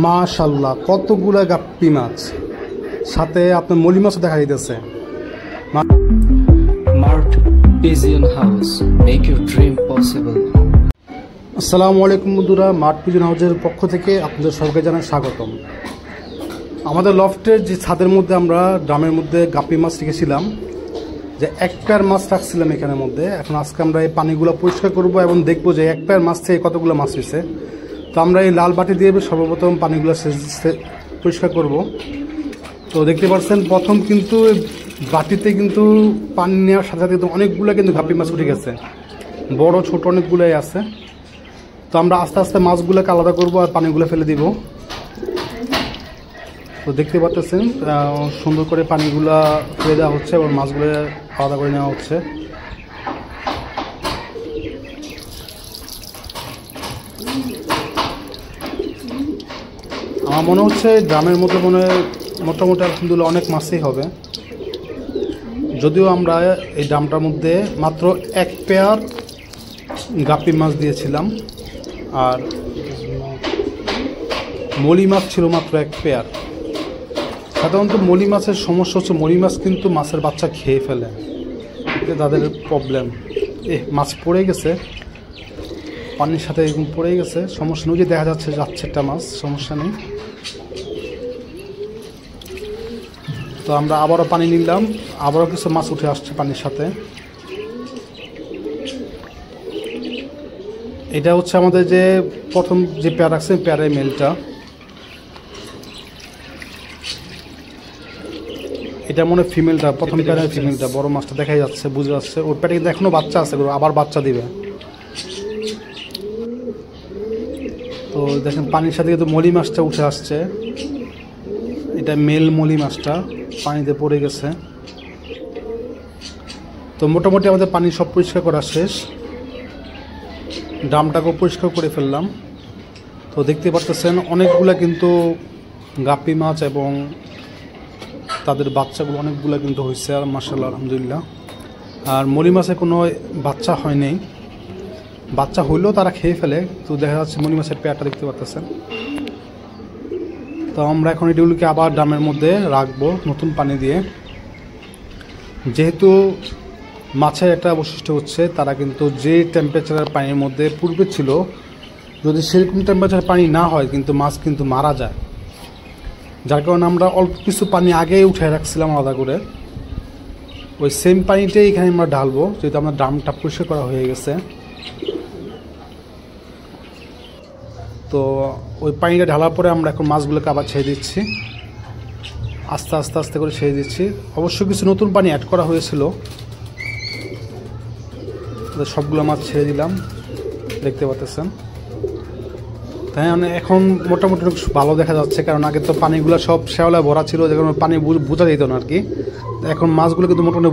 মাশাআল্লাহ, কতগুলা গাপ্পি মাছ, সাথে আপনার মলি মাছও দেখা যাইতেছে। Mart Pigeon House, make your dream possible. আসসালামু আলাইকুম বন্ধুরা, মার্ট পিজন হাউসের পক্ষ থেকে আপনাদের সবাইকে জানাই স্বাগতম। আমাদের লফটের যে ছাদের মধ্যে আমরা ড্রামের মধ্যে গাপ্পি মাছ রেখেছিলাম, যে এক পেয়ার মাছ রাখছিলাম এখানের মধ্যে। এখন আজকে আমরা এই পানিগুলো পরিষ্কার করব এবং দেখবো যে এক পেয়ার মাছ থেকে কতগুলো মাছ হয়েছে। তো আমরা এই লাল বাটি দিয়ে সর্বপ্রথম পানিগুলো পরিষ্কার করব। তো দেখতে পাচ্ছেন প্রথম কিন্তু বাটিতে কিন্তু পানি নেওয়ার সাথে সাথে অনেকগুলো কিন্তু গাপ্পি মাছ উঠে গেছে, বড় ছোট অনেকগুলোই আছে। তো আমরা আস্তে আস্তে মাছগুলোকে আলাদা করব আর পানিগুলো ফেলে দিব। তো দেখতে পাচ্ছেন সুন্দর করে পানিগুলা ফেলে দেওয়া হচ্ছে এবং মাছগুলো আলাদা করে নেওয়া হচ্ছে। আমার মনে হচ্ছে ড্রামের মধ্যে মোটামুটি আলহামদুলিল্লাহ অনেক মাছই হবে, যদিও আমরা এই ড্রামটার মধ্যে মাত্র এক পেয়ার গাপ্পি মাছ দিয়েছিলাম আর মলি মাছ ছিল মাত্র এক পেয়ার। সাধারণত মলি মাছের সমস্যা হচ্ছে মলি মাছ কিন্তু মাছের বাচ্চা খেয়ে ফেলে, তাদের প্রবলেম। মাছ পড়ে গেছে পানির সাথে, এরকম পড়ে গেছে, সমস্যা নেই, যে দেখা যাচ্ছে একটা মাছ, সমস্যা নেই। তো আমরা আবারও পানি নিলাম, আবারও কিছু মাছ উঠে আসছে পানির সাথে। এটা হচ্ছে আমাদের যে প্রথম যে পেয়ার রাখছে পেয়ারের মেলটা, এটা মনে ফিমেলটা, প্রথম পেয়ারের ফিমেলটা, বড় মাছটা দেখাই যাচ্ছে, বুঝে যাচ্ছে। ওর পেটে কিন্তু এখনো বাচ্চা আছে, আবার বাচ্চা দিবে। তো দেখেন পানির সাথে কিন্তু মলি মাছটা উঠে আসছে, এটা মেল মলি মাছটা পানিতে পড়ে গেছে। তো মোটামুটি আমাদের পানি সব পরিষ্কার করা শেষ, ড্রামটাকেও পরিষ্কার করে ফেললাম। তো দেখতে পাচ্ছেন অনেকগুলা কিন্তু গাপ্পি মাছ এবং তাদের বাচ্চাগুলো অনেকগুলো কিন্তু হয়েছে, আর মাশাআল্লাহ আলহামদুলিল্লাহ। আর মলি মাছে কোনো বাচ্চা হয় নাই, বাচ্চা হইলেও তারা খেয়ে ফেলে। তো দেখা যাচ্ছে মলি মাছের পেয়ারটা দেখতে পাচ্ছেন। তো আমরা এখন এগুলোকে আবার ড্রামের মধ্যে রাখবো নতুন পানি দিয়ে। যেহেতু মাছের একটা বৈশিষ্ট্য হচ্ছে তারা কিন্তু যে টেম্পারেচারের পানির মধ্যে পূর্বে ছিল, যদি সেরকম টেম্পারেচার পানি না হয় কিন্তু মাছ কিন্তু মারা যায়। যার কারণে আমরা অল্প কিছু পানি আগেই উঠে রাখছিলাম আলাদা করে, ওই সেম পানিটাই এখানে আমরা ঢালবো, যেহেতু আমরা ড্রামটা পরিষ্কার করা হয়ে গেছে। তো ওই পানিটা ঢালার পরে আমরা এখন মাছগুলোকে আবার ছেড়ে দিচ্ছি, আস্তে আস্তে আস্তে করে ছেড়ে দিচ্ছি। অবশ্য কিছু নতুন পানি অ্যাড করা হয়েছিল, সবগুলো মাছ ছেড়ে দিলাম, দেখতে পাচ্ছেন। তাই এখন মোটামুটি ভালো দেখা যাচ্ছে, কারণ আগে তো পানিগুলো সব শ্যাওলা ভরা ছিল, যে কারণে পানি বোঝা যেত না আর কি। এখন মাছগুলো কিন্তু মোটামুটি